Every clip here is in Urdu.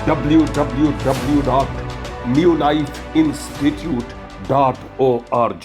www.newlifeinstitute.org।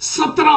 17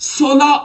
16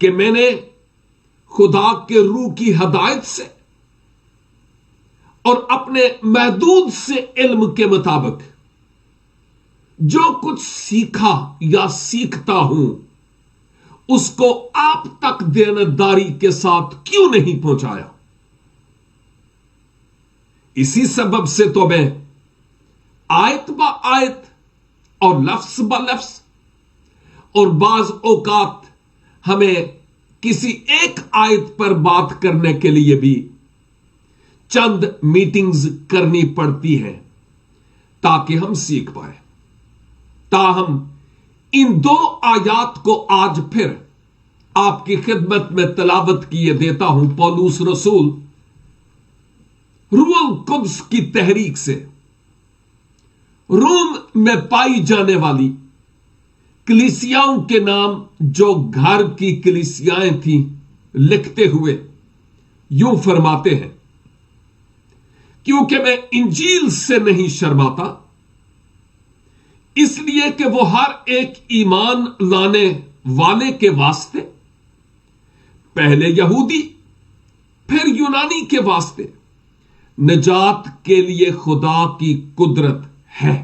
کہ میں نے خدا کے روح کی ہدایت سے اور اپنے محدود سے علم کے مطابق جو کچھ سیکھا یا سیکھتا ہوں اس کو آپ تک دیانتداری کے ساتھ کیوں نہیں پہنچایا؟ اسی سبب سے تو میں آیت با آیت اور لفظ با لفظ اور بعض اوقات ہمیں کسی ایک آیت پر بات کرنے کے لیے بھی چند میٹنگز کرنی پڑتی ہیں تاکہ ہم سیکھ پائیں۔ تاہم ان دو آیات کو آج پھر آپ کی خدمت میں تلاوت کیے دیتا ہوں۔ پولس رسول روح القدس کی تحریک سے روم میں پائی جانے والی کلیسیاؤں کے نام جو گھر کی کلیسیائیں تھیں لکھتے ہوئے یوں فرماتے ہیں، کیونکہ میں انجیل سے نہیں شرماتا، اس لیے کہ وہ ہر ایک ایمان لانے والے کے واسطے پہلے یہودی پھر یونانی کے واسطے نجات کے لیے خدا کی قدرت ہے،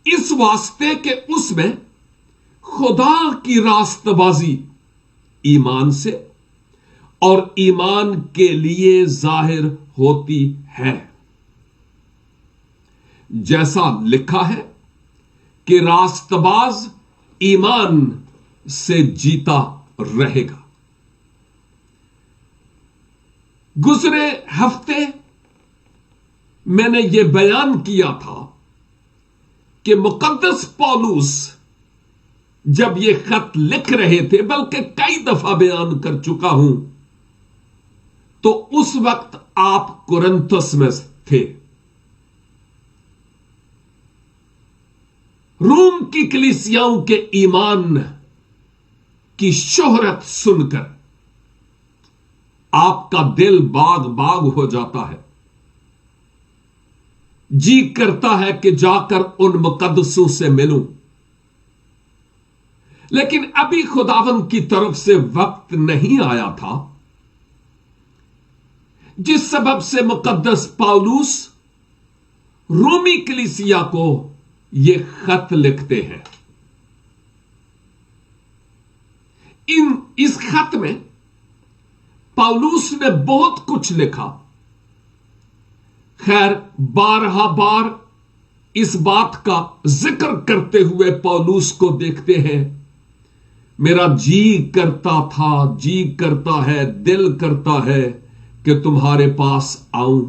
اس واسطے کہ اس میں خدا کی راست بازی ایمان سے اور ایمان کے لیے ظاہر ہوتی ہے، جیسا لکھا ہے کہ راست باز ایمان سے جیتا رہے گا۔ گزرے ہفتے میں نے یہ بیان کیا تھا کہ مقدس پولس جب یہ خط لکھ رہے تھے، بلکہ کئی دفعہ بیان کر چکا ہوں، تو اس وقت آپ کرنتھس میں تھے۔ روم کی کلیسیاؤں کے ایمان کی شہرت سن کر آپ کا دل باغ باغ ہو جاتا ہے، جی کرتا ہے کہ جا کر ان مقدسوں سے ملوں، لیکن ابھی خداوند کی طرف سے وقت نہیں آیا تھا، جس سبب سے مقدس پاولوس رومی کلیسیا کو یہ خط لکھتے ہیں۔ اس خط میں پاولوس نے بہت کچھ لکھا۔ خیر، بارہا بار اس بات کا ذکر کرتے ہوئے پاولوس کو دیکھتے ہیں، میرا جی کرتا تھا، جی کرتا ہے، دل کرتا ہے کہ تمہارے پاس آؤں،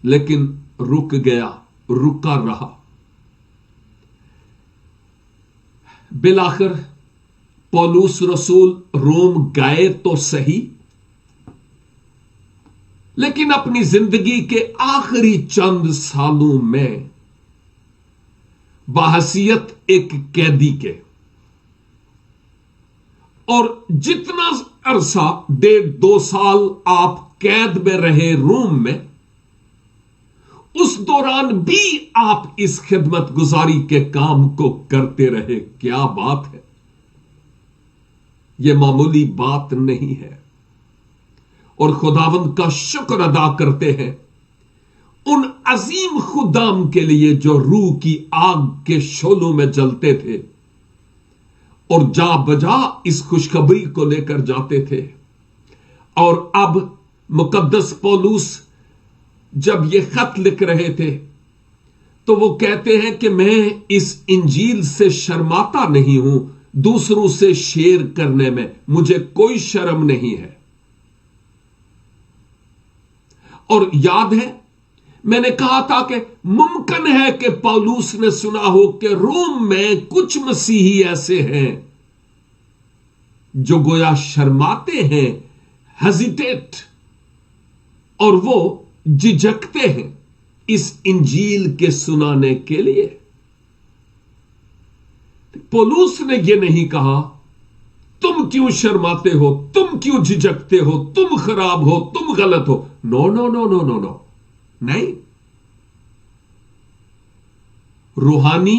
لیکن رک گیا، رکا رہا۔ بالآخر پولس رسول روم گئے تو صحیح، لیکن اپنی زندگی کے آخری چند سالوں میں بحیثیت ایک قیدی کے، اور جتنا عرصہ 1.5-2 سال آپ قید میں رہے روم میں، اس دوران بھی آپ اس خدمت گزاری کے کام کو کرتے رہے۔ کیا بات ہے! یہ معمولی بات نہیں ہے، اور خداوند کا شکر ادا کرتے ہیں ان عظیم خدام کے لیے جو روح کی آگ کے شعلوں میں جلتے تھے اور جا بجا اس خوشخبری کو لے کر جاتے تھے۔ اور اب مقدس پولس جب یہ خط لکھ رہے تھے تو وہ کہتے ہیں کہ میں اس انجیل سے شرماتا نہیں ہوں، دوسروں سے شیئر کرنے میں مجھے کوئی شرم نہیں ہے۔ اور یاد ہے میں نے کہا تھا کہ ممکن ہے کہ پاولوس نے سنا ہو کہ روم میں کچھ مسیحی ایسے ہیں جو گویا شرماتے ہیں، ہیزیٹیٹ، اور وہ جھجکتے ہیں اس انجیل کے سنانے کے لیے۔ پولس نے یہ نہیں کہا تم کیوں شرماتے ہو، تم کیوں جھجکتے ہو، تم خراب ہو، تم غلط ہو۔ نو نو نو نو نو نو، نہیں۔ روحانی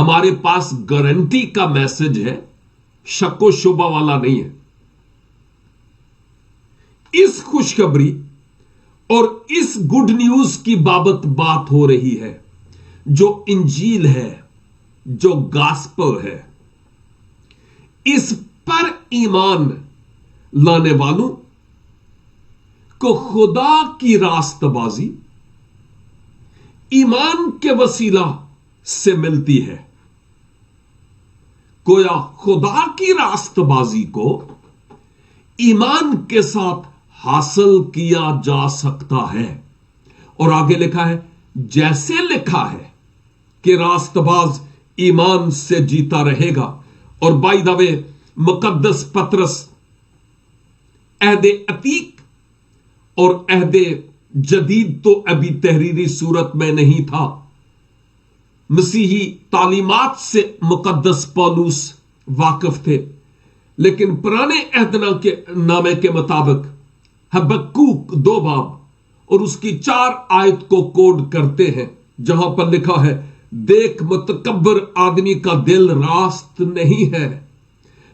ہمارے پاس گارنٹی کا میسج ہے، شک و شبہ والا نہیں ہے۔ اس خوشخبری اور اس گڈ نیوز کی بابت بات ہو رہی ہے، جو انجیل ہے، جو گاسپل ہے۔ اس پر ایمان لانے والوں کو خدا کی راست بازی ایمان کے وسیلہ سے ملتی ہے۔ گویا خدا کی راست بازی کو ایمان کے ساتھ حاصل کیا جا سکتا ہے۔ اور آگے لکھا ہے، جیسے لکھا ہے کہ راست باز ایمان سے جیتا رہے گا۔ اور بائی دا وے، مقدس پطرس عہد عتیق اور عہد جدید تو ابھی تحریری صورت میں نہیں تھا، مسیحی تعلیمات سے مقدس پولوس واقف تھے، لیکن پرانے عہد نامے کے مطابق حبقوق 2 باب اور اس کی 4 آیت کو کوڈ کرتے ہیں، جہاں پر لکھا ہے، دیکھ متکبر آدمی کا دل راست نہیں ہے،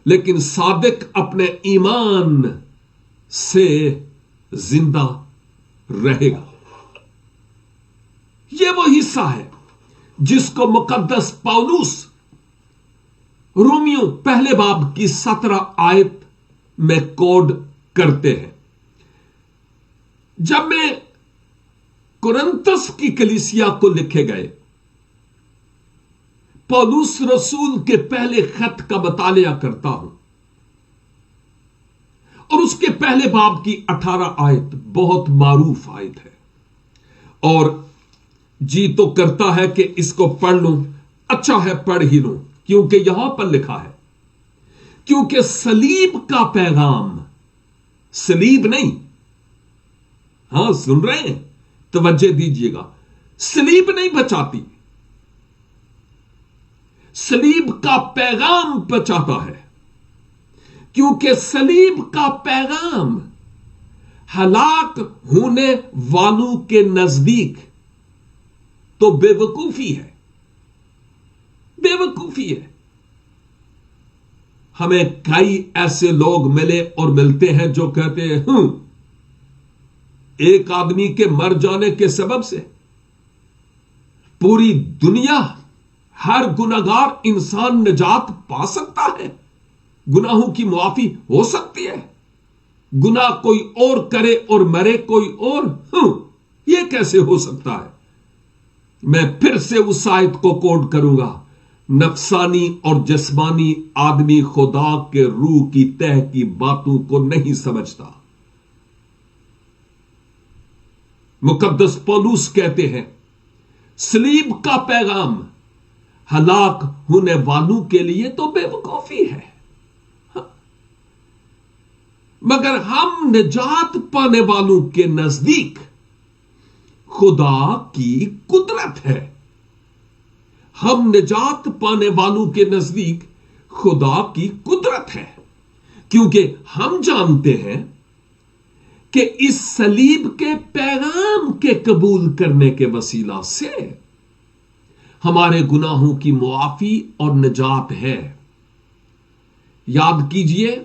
لیکن صادق اپنے ایمان سے زندہ رہے گا۔ یہ وہ حصہ ہے جس کو مقدس پولوس رومیو 1 باب کی 17 آیت میں کوڈ کرتے ہیں۔ جب میں کرنتس کی کلیسیا کو لکھے گئے پولوس رسول کے پہلے خط کا مطالعہ کرتا ہوں، اور اس کے پہلے باب کی 18 آیت بہت معروف آیت ہے، اور جی تو کرتا ہے کہ اس کو پڑھ لوں، اچھا ہے پڑھ ہی لوں، کیونکہ یہاں پر لکھا ہے، کیونکہ صلیب کا پیغام، صلیب نہیں، ہاں سن رہے ہیں، توجہ دیجئے گا، صلیب نہیں بچاتی، صلیب کا پیغام بچاتا ہے، کیونکہ صلیب کا پیغام ہلاک ہونے والوں کے نزدیک تو بے وقوفی ہے، بے وقوفی ہے۔ ہمیں کئی ایسے لوگ ملے اور ملتے ہیں جو کہتے ہیں، ایک آدمی کے مر جانے کے سبب سے پوری دنیا، ہر گناہگار انسان نجات پا سکتا ہے، گناہوں کی معافی ہو سکتی ہے، گناہ کوئی اور کرے اور مرے کوئی اور، یہ کیسے ہو سکتا ہے؟ میں پھر سے اس آیت کو کوڈ کروں گا، نفسانی اور جسمانی آدمی خدا کے روح کی تہ کی باتوں کو نہیں سمجھتا۔ مقدس پولوس کہتے ہیں، صلیب کا پیغام ہلاک ہونے والوں کے لیے تو بے وقوفی ہے، مگر ہم نجات پانے والوں کے نزدیک خدا کی قدرت ہے۔ ہم نجات پانے والوں کے نزدیک خدا کی قدرت ہے، کیونکہ ہم جانتے ہیں کہ اس صلیب کے پیغام کے قبول کرنے کے وسیلہ سے ہمارے گناہوں کی معافی اور نجات ہے۔ یاد کیجئے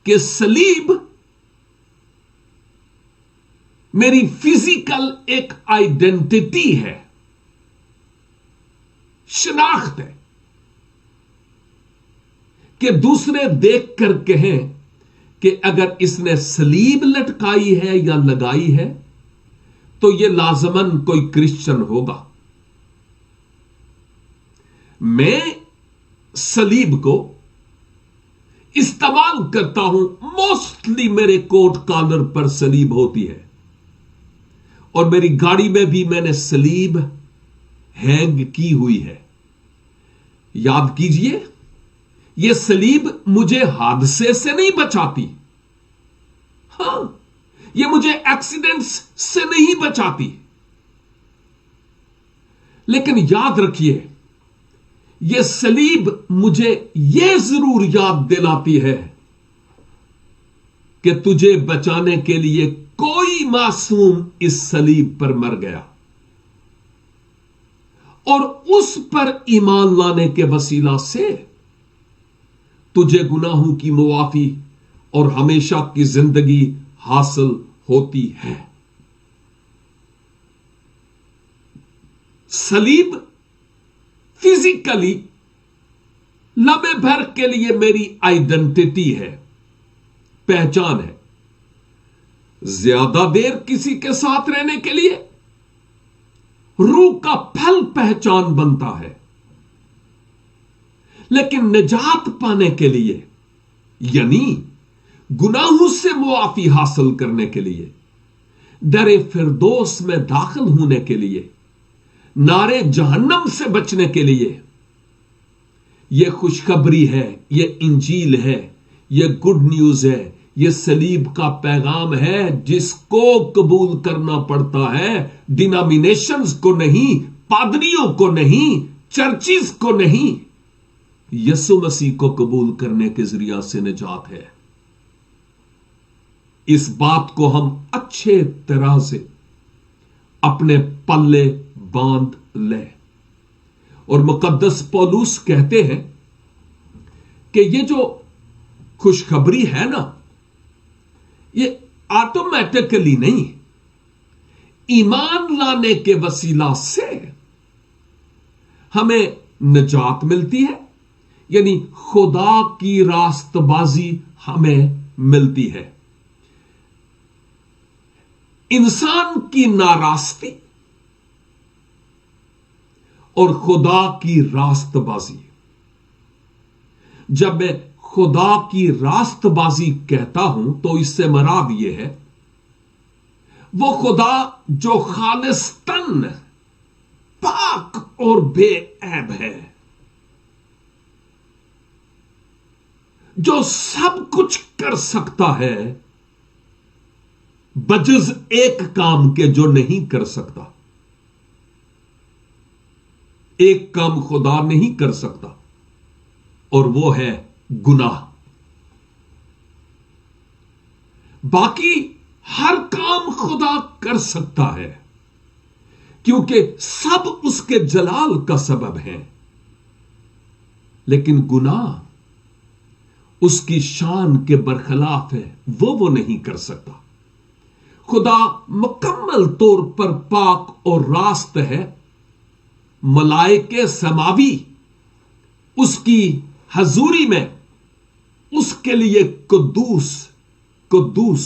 کہ صلیب میری فزیکل ایک آئیڈینٹی ہے، شناخت ہے، کہ دوسرے دیکھ کر کہیں کہ اگر اس نے صلیب لٹکائی ہے یا لگائی ہے تو یہ لازماً کوئی کرسچن ہوگا۔ میں صلیب کو استعمال کرتا ہوں، موسٹلی میرے کوٹ کالر پر صلیب ہوتی ہے، اور میری گاڑی میں بھی میں نے صلیب ہینگ کی ہوئی ہے۔ یاد کیجئے، یہ صلیب مجھے حادثے سے نہیں بچاتی، ہاں یہ مجھے ایکسیڈنٹس سے نہیں بچاتی، لیکن یاد رکھیے یہ صلیب مجھے یہ ضرور یاد دلاتی ہے کہ تجھے بچانے کے لیے کوئی معصوم اس صلیب پر مر گیا، اور اس پر ایمان لانے کے وسیلہ سے تجھے گناہوں کی معافی اور ہمیشہ کی زندگی حاصل ہوتی ہے۔ صلیب فزیکلی لمحے بھر کے لیے میری آئیڈینٹی ہے، پہچان ہے۔ زیادہ دیر کسی کے ساتھ رہنے کے لیے روح کا پھل پہچان بنتا ہے، لیکن نجات پانے کے لیے، یعنی گناہوں سے معافی حاصل کرنے کے لیے، در فردوس میں داخل ہونے کے لیے، نارے جہنم سے بچنے کے لیے، یہ خوشخبری ہے، یہ انجیل ہے، یہ گڈ نیوز ہے، یہ صلیب کا پیغام ہے جس کو قبول کرنا پڑتا ہے۔ ڈینامینیشنز کو نہیں، پادریوں کو نہیں، چرچز کو نہیں، یسوع مسیح کو قبول کرنے کے ذریعہ سے نجات ہے۔ اس بات کو ہم اچھے طرح سے اپنے پلے باندھ لیں۔ اور مقدس پولس کہتے ہیں کہ یہ جو خوشخبری ہے نا، یہ آٹومیٹکلی نہیں، ایمان لانے کے وسیلہ سے ہمیں نجات ملتی ہے، یعنی خدا کی راست بازی ہمیں ملتی ہے۔ انسان کی ناراستی اور خدا کی راست بازی۔ جب میں خدا کی راست بازی کہتا ہوں تو اس سے مراد یہ ہے وہ خدا جو خالصتاً پاک اور بے عیب ہے، جو سب کچھ کر سکتا ہے بجز ایک کام کے جو نہیں کر سکتا۔ ایک کام خدا نہیں کر سکتا اور وہ ہے گناہ۔ باقی ہر کام خدا کر سکتا ہے کیونکہ سب اس کے جلال کا سبب ہے، لیکن گناہ اس کی شان کے برخلاف ہے، وہ نہیں کر سکتا۔ خدا مکمل طور پر پاک اور راست ہے۔ ملائکے سماوی اس کی حضوری میں اس کے لیے قدوس قدوس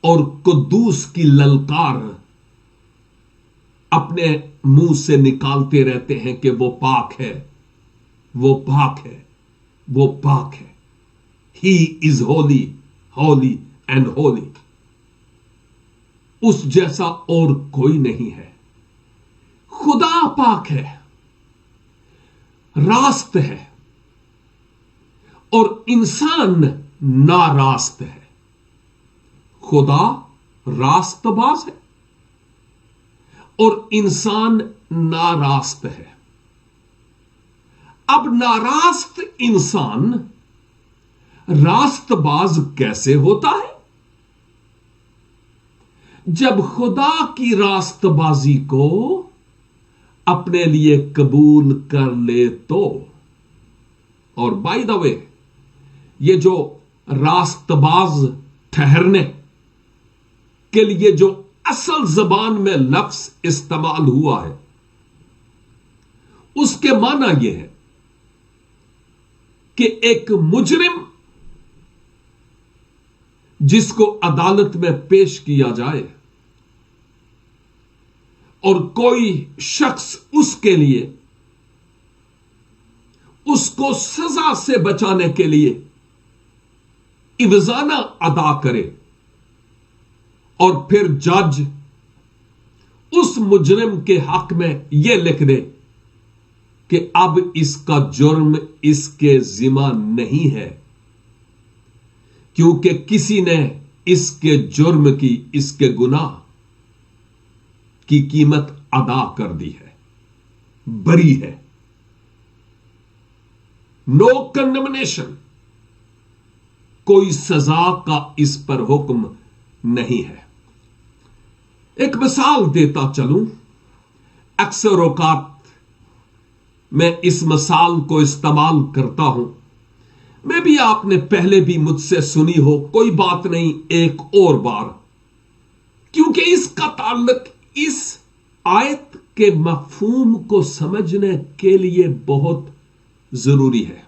اور قدوس کی للکار اپنے منہ سے نکالتے رہتے ہیں کہ وہ پاک ہے، وہ پاک ہے، وہ پاک ہے۔ He is holy, holy and holy۔ اس جیسا اور کوئی نہیں ہے۔ خدا پاک ہے، راست ہے، اور انسان ناراست ہے۔ خدا راست باز ہے اور انسان ناراست ہے۔ اب ناراست انسان راست باز کیسے ہوتا ہے؟ جب خدا کی راست بازی کو اپنے لیے قبول کر لے تو۔ اور بائی دا وے، یہ جو راست باز ٹھہرنے کے لیے جو اصل زبان میں لفظ استعمال ہوا ہے، اس کے معنی یہ ہے کہ ایک مجرم جس کو عدالت میں پیش کیا جائے اور کوئی شخص اس کے لیے اس کو سزا سے بچانے کے لیے عوضانہ ادا کرے، اور پھر جج اس مجرم کے حق میں یہ لکھ دے کہ اب اس کا جرم اس کے ذمہ نہیں ہے کیونکہ کسی نے اس کے جرم کی، اس کے گناہ کی قیمت ادا کر دی ہے، بری ہے۔ نو کنڈمنیشن، کوئی سزا کا اس پر حکم نہیں ہے۔ ایک مثال دیتا چلوں۔ اکثر اوقات میں اس مثال کو استعمال کرتا ہوں. میں بھی آپ نے پہلے بھی مجھ سے سنی ہو, کوئی بات نہیں, ایک اور بار, کیونکہ اس کا تعلق اس آیت کے مفہوم کو سمجھنے کے لیے بہت ضروری ہے.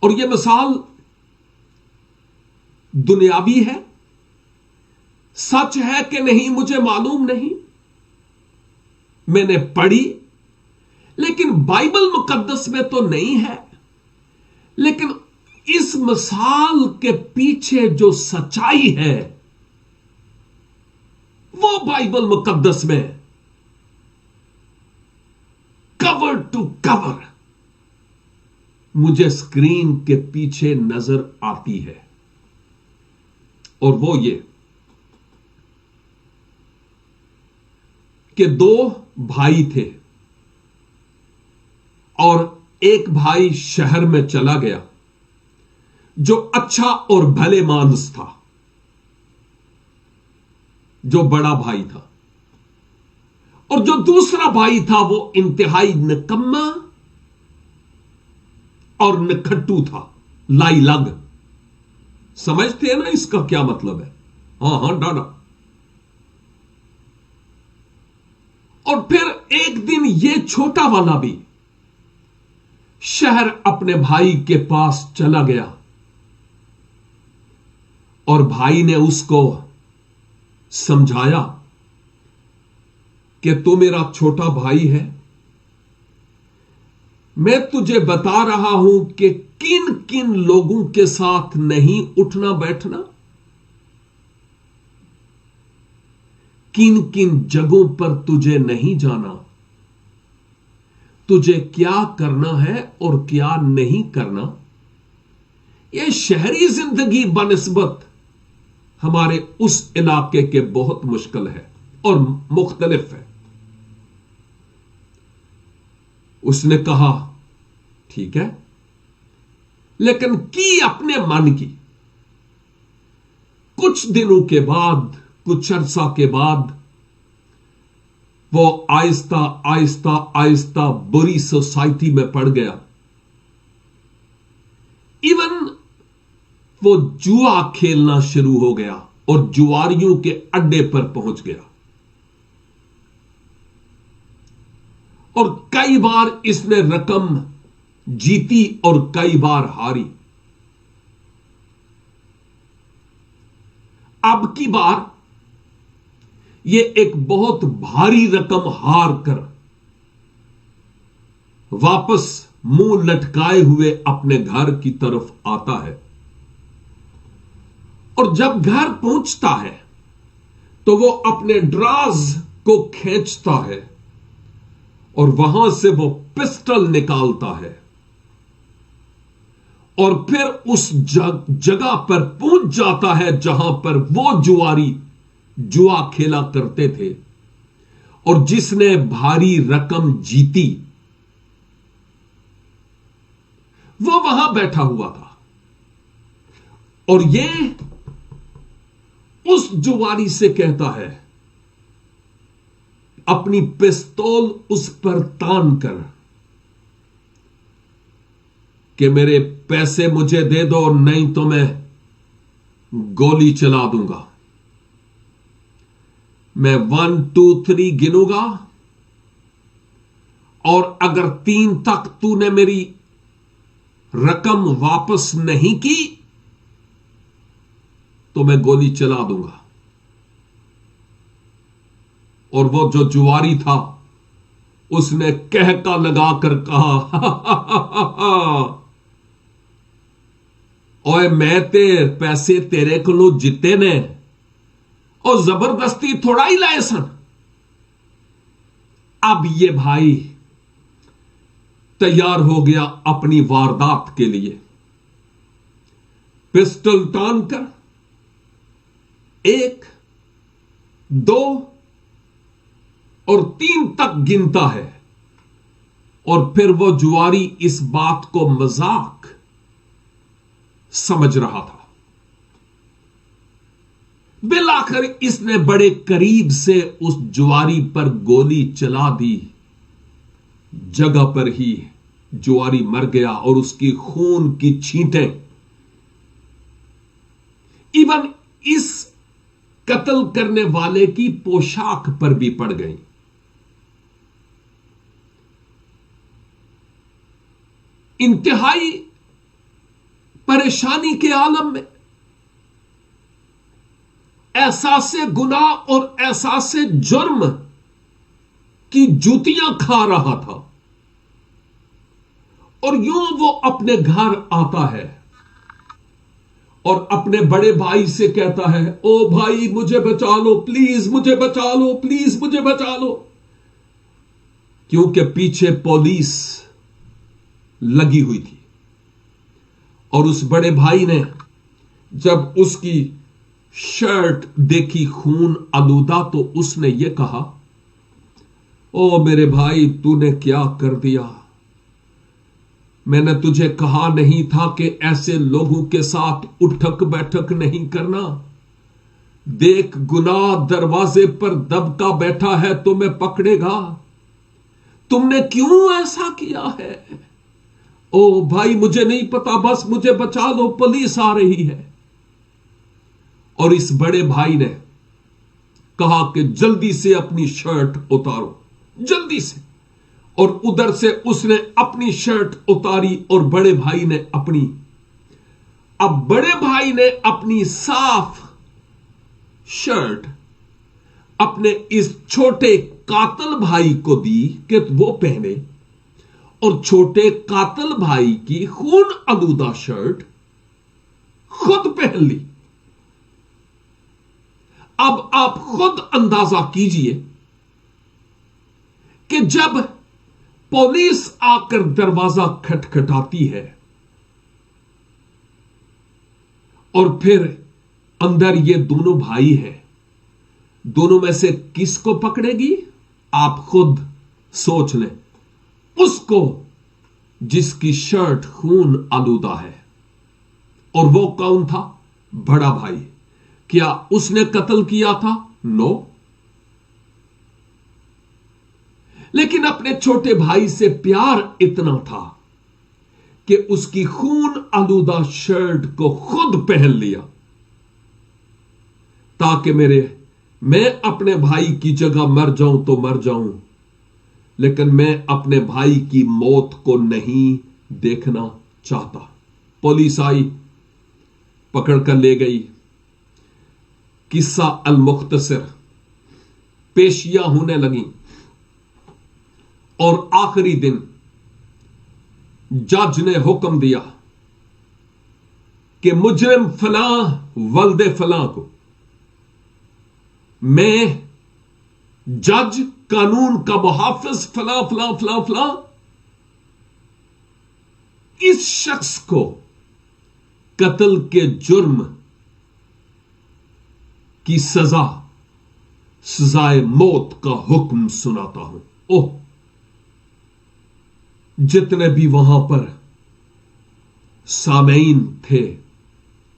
اور یہ مثال دنیاوی ہے, سچ ہے کہ نہیں مجھے معلوم نہیں, میں نے پڑھی لیکن بائبل مقدس میں تو نہیں ہے. لیکن اس مثال کے پیچھے جو سچائی ہے وہ بائبل مقدس میں کور ٹو کور مجھے اسکرین کے پیچھے نظر آتی ہے. اور وہ یہ کہ دو بھائی تھے اور ایک بھائی شہر میں چلا گیا جو اچھا اور بھلے مانس تھا, جو بڑا بھائی تھا, اور جو دوسرا بھائی تھا وہ انتہائی نکما اور نکھٹو تھا, لائی لگ. سمجھتے ہیں نا اس کا کیا مطلب ہے؟ ہاں ڈاڈا. اور پھر ایک دن یہ چھوٹا والا بھی شہر اپنے بھائی کے پاس چلا گیا اور بھائی نے اس کو سمجھایا کہ تو میرا چھوٹا بھائی ہے, میں تجھے بتا رہا ہوں کہ کن کن لوگوں کے ساتھ نہیں اٹھنا بیٹھنا, کن کن جگہوں پر تجھے نہیں جانا, تجھے کیا کرنا ہے اور کیا نہیں کرنا. یہ شہری زندگی بنسبت ہمارے اس علاقے کے بہت مشکل ہے اور مختلف ہے. اس نے کہا ٹھیک ہے, لیکن کی اپنے من کی. کچھ دنوں کے بعد, کچھ عرصہ کے بعد وہ آہستہ آہستہ آہستہ بری سوسائٹی میں پڑ گیا. ایون وہ جوا کھیلنا شروع ہو گیا اور جواریوں کے اڈے پر پہنچ گیا. اور کئی بار اس نے رقم جیتی اور کئی بار ہاری. اب کی بار یہ ایک بہت بھاری رقم ہار کر واپس منہ لٹکائے ہوئے اپنے گھر کی طرف آتا ہے. اور جب گھر پہنچتا ہے تو وہ اپنے دراز کو کھینچتا ہے اور وہاں سے وہ پسٹل نکالتا ہے اور پھر اس جگہ پر پہنچ جاتا ہے جہاں پر وہ جواری جوا کھیلا کرتے تھے اور جس نے بھاری رقم جیتی وہ وہاں بیٹھا ہوا تھا. اور یہ اس جواری سے کہتا ہے اپنی پستول اس پر تان کر کہ میرے پیسے مجھے دے دو, نہیں تو میں گولی چلا دوں گا. میں 1 2 3 گنوں گا اور اگر 3 تک تو نے میری رقم واپس نہیں کی تو میں گولی چلا دوں گا. اور وہ جو جواری تھا اس نے کہکا لگا کر کہا اوے میں تے پیسے تیرے کو جیتے نے اور زبردستی تھوڑا ہی لائے سن. اب یہ بھائی تیار ہو گیا اپنی واردات کے لیے. پسٹل تان کر 1 2 اور 3 تک گنتا ہے اور پھر وہ جواری اس بات کو مذاق سمجھ رہا تھا. بالآخر اس نے بڑے قریب سے اس جواری پر گولی چلا دی جگہ پر ہی جواری مر گیا اور اس کی خون کی چھینٹیں ایون اس قتل کرنے والے کی پوشاک پر بھی پڑ گئی. انتہائی پریشانی کے عالم میں احساس گناہ اور احساس جرم کی جوتیاں کھا رہا تھا. اور یوں وہ اپنے گھر آتا ہے اور اپنے بڑے بھائی سے کہتا ہے, او بھائی مجھے بچا لو پلیز, مجھے بچا لو پلیز, مجھے بچا لو. کیونکہ پیچھے پولیس لگی ہوئی تھی. اور اس بڑے بھائی نے جب اس کی شرٹ دیکھی خون آلودہ تو اس نے یہ کہا, او میرے بھائی تو نے کیا کر دیا, میں نے تجھے کہا نہیں تھا کہ ایسے لوگوں کے ساتھ اٹھک بیٹھک نہیں کرنا. دیکھ گناہ دروازے پر دبکا بیٹھا ہے, تمہیں پکڑے گا. تم نے کیوں ایسا کیا ہے؟ او بھائی مجھے نہیں پتا, بس مجھے بچا لو, پولیس آ رہی ہے. اور اس بڑے بھائی نے کہا کہ جلدی سے اپنی شرٹ اتارو, جلدی سے. اور ادھر سے اس نے اپنی شرٹ اتاری اور بڑے بھائی نے اپنی. اب بڑے بھائی نے اپنی صاف شرٹ اپنے اس چھوٹے قاتل بھائی کو دی کہ وہ پہنے, اور چھوٹے قاتل بھائی کی خون آلودہ شرٹ خود پہن لی. اب آپ خود اندازہ کیجئے کہ جب پولیس آ کر دروازہ کھٹکھٹاتی ہے اور پھر اندر یہ دونوں بھائی ہیں, دونوں میں سے کس کو پکڑے گی؟ آپ خود سوچ لیں. اس کو جس کی شرٹ خون آلودہ ہے. اور وہ کون تھا؟ بڑا بھائی. کیا اس نے قتل کیا تھا؟ نو. لیکن اپنے چھوٹے بھائی سے پیار اتنا تھا کہ اس کی خون آلودہ شرٹ کو خود پہن لیا تاکہ میں اپنے بھائی کی جگہ مر جاؤں تو مر جاؤں, لیکن میں اپنے بھائی کی موت کو نہیں دیکھنا چاہتا. پولیس آئی, پکڑ کر لے گئی. قصہ المختصر پیشیاں ہونے لگیں اور آخری دن جج نے حکم دیا کہ مجرم فلاں ولد فلاں کو میں جج قانون کا محافظ فلاں فلاں فلاں فلاں اس شخص کو قتل کے جرم کی سزائے موت کا حکم سناتا ہوں. اوہ, جتنے بھی وہاں پر سامعین تھے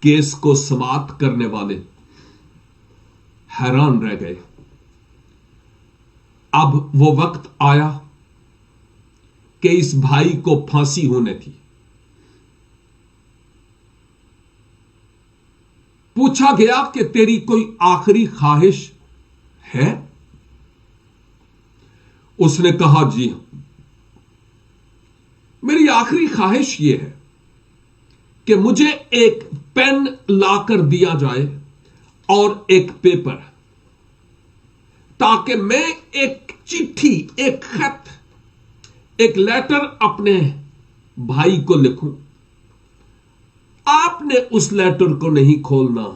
کیس کو سماعت کرنے والے حیران رہ گئے. اب وہ وقت آیا کہ اس بھائی کو پھانسی ہونے تھی. پوچھا گیا کہ تیری کوئی آخری خواہش ہے؟ اس نے کہا جی میری آخری خواہش یہ ہے کہ مجھے ایک پین لا کر دیا جائے اور ایک پیپر, تاکہ میں ایک چٹھی, ایک خط, ایک لیٹر اپنے بھائی کو لکھوں. آپ نے اس لیٹر کو نہیں کھولنا,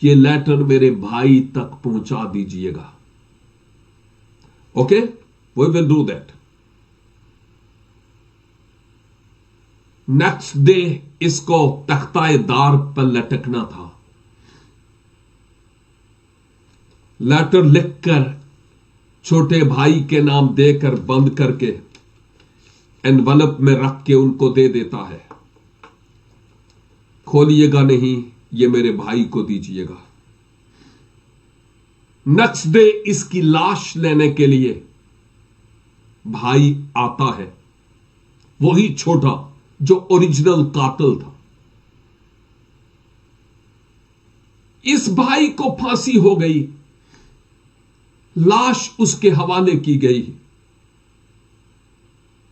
یہ لیٹر میرے بھائی تک پہنچا دیجئے گا. Okay, we will do that. Next day اس کو تختہ دار پر لٹکنا تھا. لیٹر لکھ کر چھوٹے بھائی کے نام دے کر بند کر کے انویلپ میں رکھ کے ان کو دے دیتا ہے. کھولیے گا نہیں, یہ میرے بھائی کو دیجیے گا. نیکسٹ ڈے اس کی لاش لینے کے لیے بھائی آتا ہے، وہی چھوٹا جو اوریجنل قاتل تھا۔ اس بھائی کو پھانسی ہو گئی، لاش اس کے حوالے کی گئی،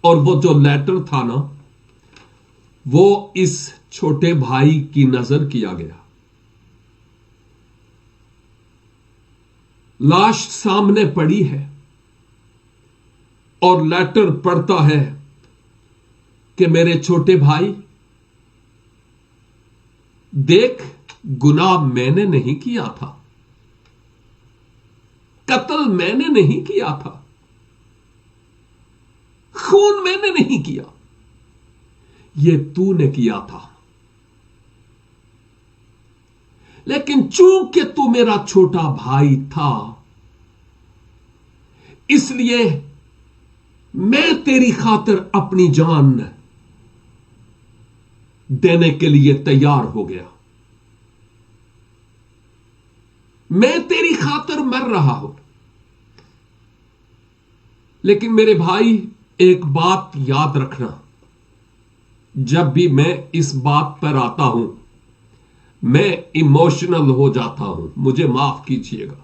اور وہ جو لیٹر تھا نا، وہ اس چھوٹے بھائی کی نظر کیا گیا۔ لاش سامنے پڑی ہے اور لیٹر پڑھتا ہے کہ میرے چھوٹے بھائی دیکھ، گناہ میں نے نہیں کیا تھا، قتل میں نے نہیں کیا تھا، خون میں نے نہیں کیا، یہ تو نے کیا تھا، لیکن چونکہ تو میرا چھوٹا بھائی تھا، اس لیے میں تیری خاطر اپنی جان دینے کے لیے تیار ہو گیا، میں تیری خاطر مر رہا ہوں۔ لیکن میرے بھائی، ایک بات یاد رکھنا، جب بھی میں اس بات پر آتا ہوں میں ایموشنل ہو جاتا ہوں، مجھے معاف کیجیے گا۔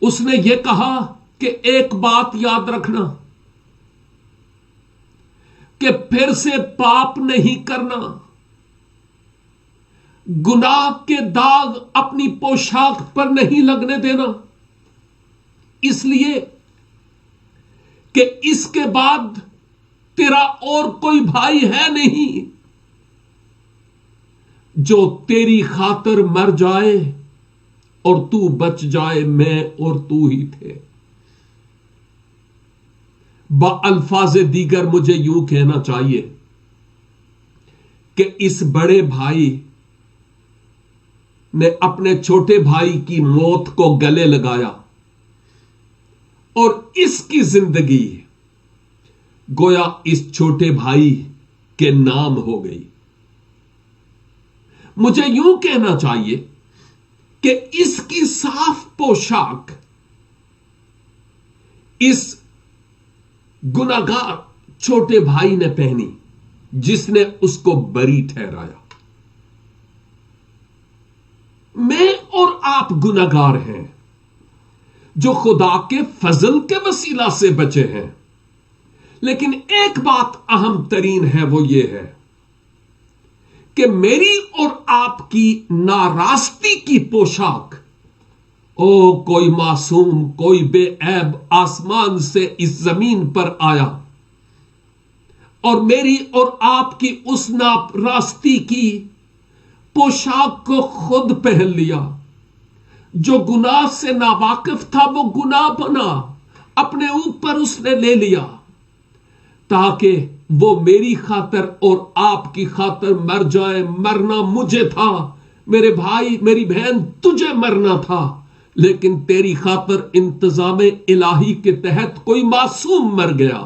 اس نے یہ کہا کہ ایک بات یاد رکھنا کہ پھر سے پاپ نہیں کرنا، گناہ کے داغ اپنی پوشاک پر نہیں لگنے دینا، اس لیے کہ اس کے بعد تیرا اور کوئی بھائی ہے نہیں جو تیری خاطر مر جائے اور تو بچ جائے، میں اور تو ہی تھے۔ بالفاظ دیگر مجھے یوں کہنا چاہیے کہ اس بڑے بھائی نے اپنے چھوٹے بھائی کی موت کو گلے لگایا اور اس کی زندگی گویا اس چھوٹے بھائی کے نام ہو گئی۔ مجھے یوں کہنا چاہیے کہ اس کی صاف پوشاک اس گناہگار چھوٹے بھائی نے پہنی جس نے اس کو بری ٹھہرایا۔ میں اور آپ گناہگار ہیں جو خدا کے فضل کے وسیلہ سے بچے ہیں، لیکن ایک بات اہم ترین ہے، وہ یہ ہے کہ میری اور آپ کی ناراستی کی پوشاک، کوئی معصوم، کوئی بے عیب آسمان سے اس زمین پر آیا اور میری اور آپ کی اس ناراستی کی پوشاک کو خود پہن لیا۔ جو گناہ سے ناواقف تھا وہ گناہ بنا، اپنے اوپر اس نے لے لیا تاکہ وہ میری خاطر اور آپ کی خاطر مر جائے۔ مرنا مجھے تھا میرے بھائی، میری بہن، تجھے مرنا تھا، لیکن تیری خاطر انتظام الہی کے تحت کوئی معصوم مر گیا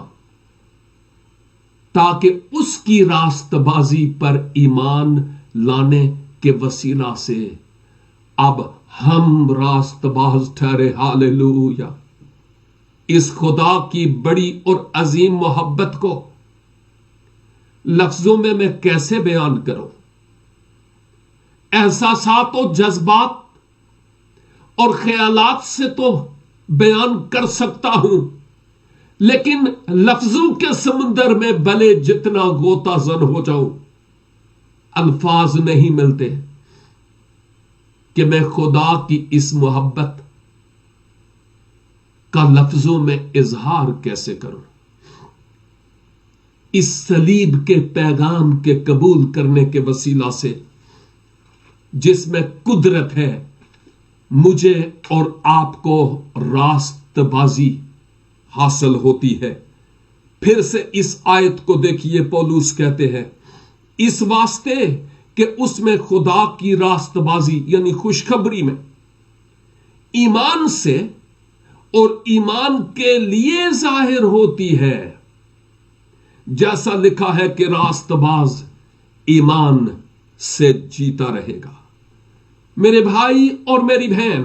تاکہ اس کی راست بازی پر ایمان لانے کے وسیلہ سے اب ہم راست باز ٹھہرے۔ ہاللویا! اس خدا کی بڑی اور عظیم محبت کو لفظوں میں کیسے بیان کروں؟ احساسات و جذبات اور خیالات سے تو بیان کر سکتا ہوں، لیکن لفظوں کے سمندر میں بھلے جتنا غوطہ زن ہو جاؤں، الفاظ نہیں ملتے کہ میں خدا کی اس محبت کا لفظوں میں اظہار کیسے کروں۔ اس صلیب کے پیغام کے قبول کرنے کے وسیلہ سے جس میں قدرت ہے، مجھے اور آپ کو راست بازی حاصل ہوتی ہے۔ پھر سے اس آیت کو دیکھیے، پولس کہتے ہیں اس واسطے کہ اس میں خدا کی راست بازی یعنی خوشخبری میں ایمان سے اور ایمان کے لیے ظاہر ہوتی ہے، جیسا لکھا ہے کہ راست باز ایمان سے جیتا رہے گا۔ میرے بھائی اور میری بہن،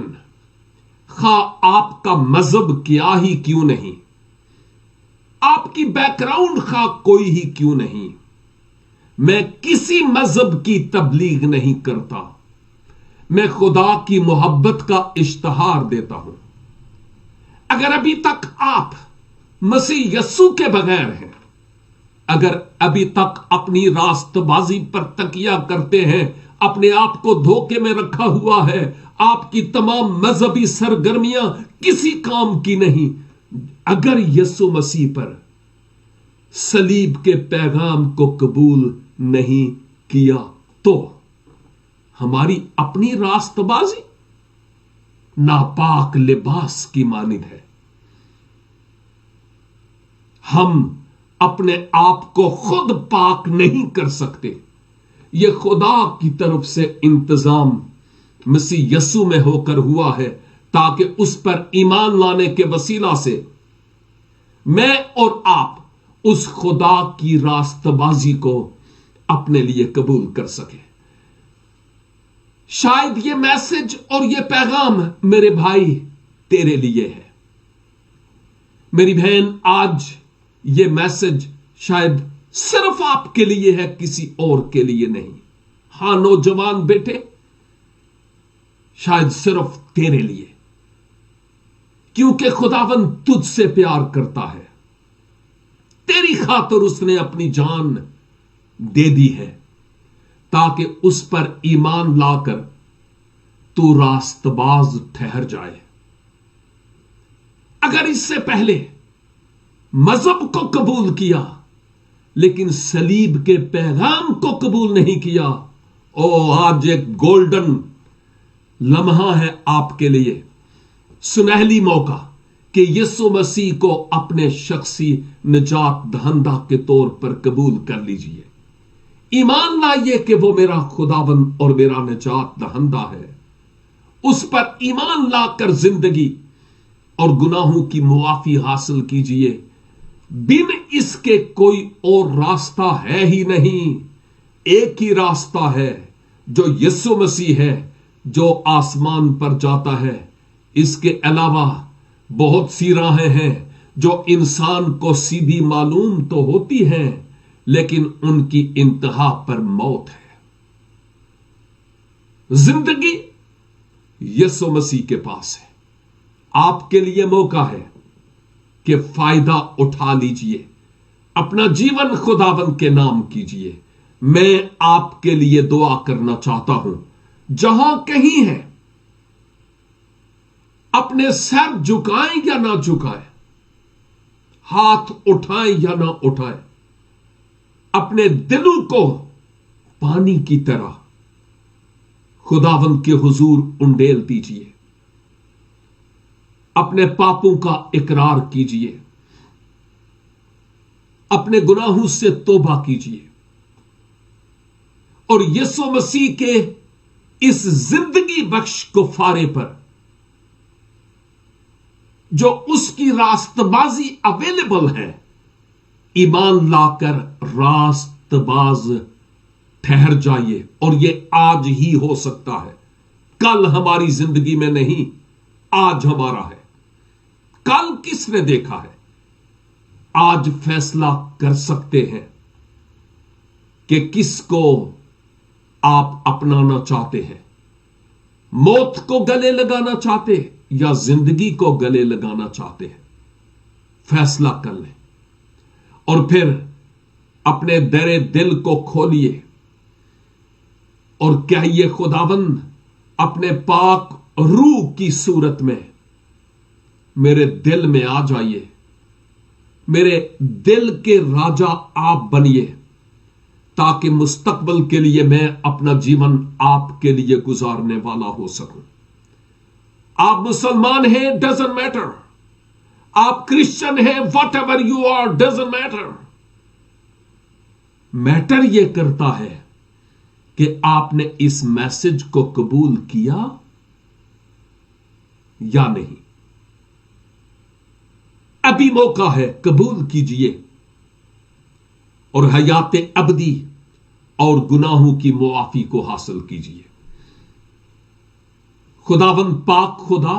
خواہ آپ کا مذہب کیا ہی کیوں نہیں، آپ کی بیک گراؤنڈ خواہ کوئی ہی کیوں نہیں، میں کسی مذہب کی تبلیغ نہیں کرتا، میں خدا کی محبت کا اشتہار دیتا ہوں۔ اگر ابھی تک آپ مسیح یسوع کے بغیر ہیں، اگر ابھی تک اپنی راست بازی پر تکیہ کرتے ہیں، اپنے آپ کو دھوکے میں رکھا ہوا ہے، آپ کی تمام مذہبی سرگرمیاں کسی کام کی نہیں، اگر یسوع مسیح پر صلیب کے پیغام کو قبول نہیں کیا تو ہماری اپنی راست بازی ناپاک لباس کی مانند ہے۔ ہم اپنے آپ کو خود پاک نہیں کر سکتے، یہ خدا کی طرف سے انتظام مسیح یسوع میں ہو کر ہوا ہے، تاکہ اس پر ایمان لانے کے وسیلہ سے میں اور آپ اس خدا کی راست بازی کو اپنے لیے قبول کر سکیں۔ شاید یہ میسج اور یہ پیغام میرے بھائی تیرے لیے ہے، میری بہن، آج یہ میسج شاید صرف آپ کے لیے ہے، کسی اور کے لیے نہیں۔ ہاں نوجوان بیٹے، شاید صرف تیرے لیے، کیونکہ خداوند تجھ سے پیار کرتا ہے، تیری خاطر اس نے اپنی جان دے دی ہے، تاکہ اس پر ایمان لا کر تو راست باز ٹھہر جائے۔ اگر اس سے پہلے مذہب کو قبول کیا لیکن صلیب کے پیغام کو قبول نہیں کیا، آج ایک گولڈن لمحہ ہے آپ کے لیے، سنہری موقع کہ یسوع مسیح کو اپنے شخصی نجات دہندہ کے طور پر قبول کر لیجئے، ایمان لائیے کہ وہ میرا خداوند اور میرا نجات دہندہ ہے، اس پر ایمان لا کر زندگی اور گناہوں کی معافی حاصل کیجئے۔ بن اس کے کوئی اور راستہ ہے ہی نہیں، ایک ہی راستہ ہے جو یسوع مسیح ہے، جو آسمان پر جاتا ہے۔ اس کے علاوہ بہت سی راہیں ہیں جو انسان کو سیدھی معلوم تو ہوتی ہیں، لیکن ان کی انتہا پر موت ہے۔ زندگی یسوع مسیح کے پاس ہے، آپ کے لیے موقع ہے کہ فائدہ اٹھا لیجئے، اپنا جیون خداوند کے نام کیجئے۔ میں آپ کے لیے دعا کرنا چاہتا ہوں، جہاں کہیں ہے اپنے سر جھکائیں یا نہ جھکائیں، ہاتھ اٹھائیں یا نہ اٹھائیں، اپنے دلوں کو پانی کی طرح خداوند کے حضور انڈیل دیجئے، اپنے پاپوں کا اقرار کیجئے، اپنے گناہوں سے توبہ کیجئے، اور یسوع مسیح کے اس زندگی بخش کفارے پر جو اس کی راست بازی اویلیبل ہے، ایمان لا کر راست باز ٹھہر جائیے۔ اور یہ آج ہی ہو سکتا ہے، کل ہماری زندگی میں نہیں، آج ہمارا ہے۔ کل کس نے دیکھا ہے؟ آج فیصلہ کر سکتے ہیں کہ کس کو آپ اپنانا چاہتے ہیں، موت کو گلے لگانا چاہتے یا زندگی کو گلے لگانا چاہتے ہیں۔ فیصلہ کر لیں، اور پھر اپنے در دل کو کھولیے اور کہیے، خداوند اپنے پاک روح کی صورت میں میرے دل میں آ جائیے، میرے دل کے راجا آپ بنیے، تاکہ مستقبل کے لیے میں اپنا جیون آپ کے لیے گزارنے والا ہو سکوں۔ آپ مسلمان ہیں، ڈزنٹ میٹر، آپ کرسچن ہیں، whatever you are doesn't matter, matter یہ کرتا ہے کہ آپ نے اس میسج کو قبول کیا یا نہیں۔ ابھی موقع ہے، قبول کیجئے اور حیات ابدی اور گناہوں کی معافی کو حاصل کیجئے۔ خداوند پاک خدا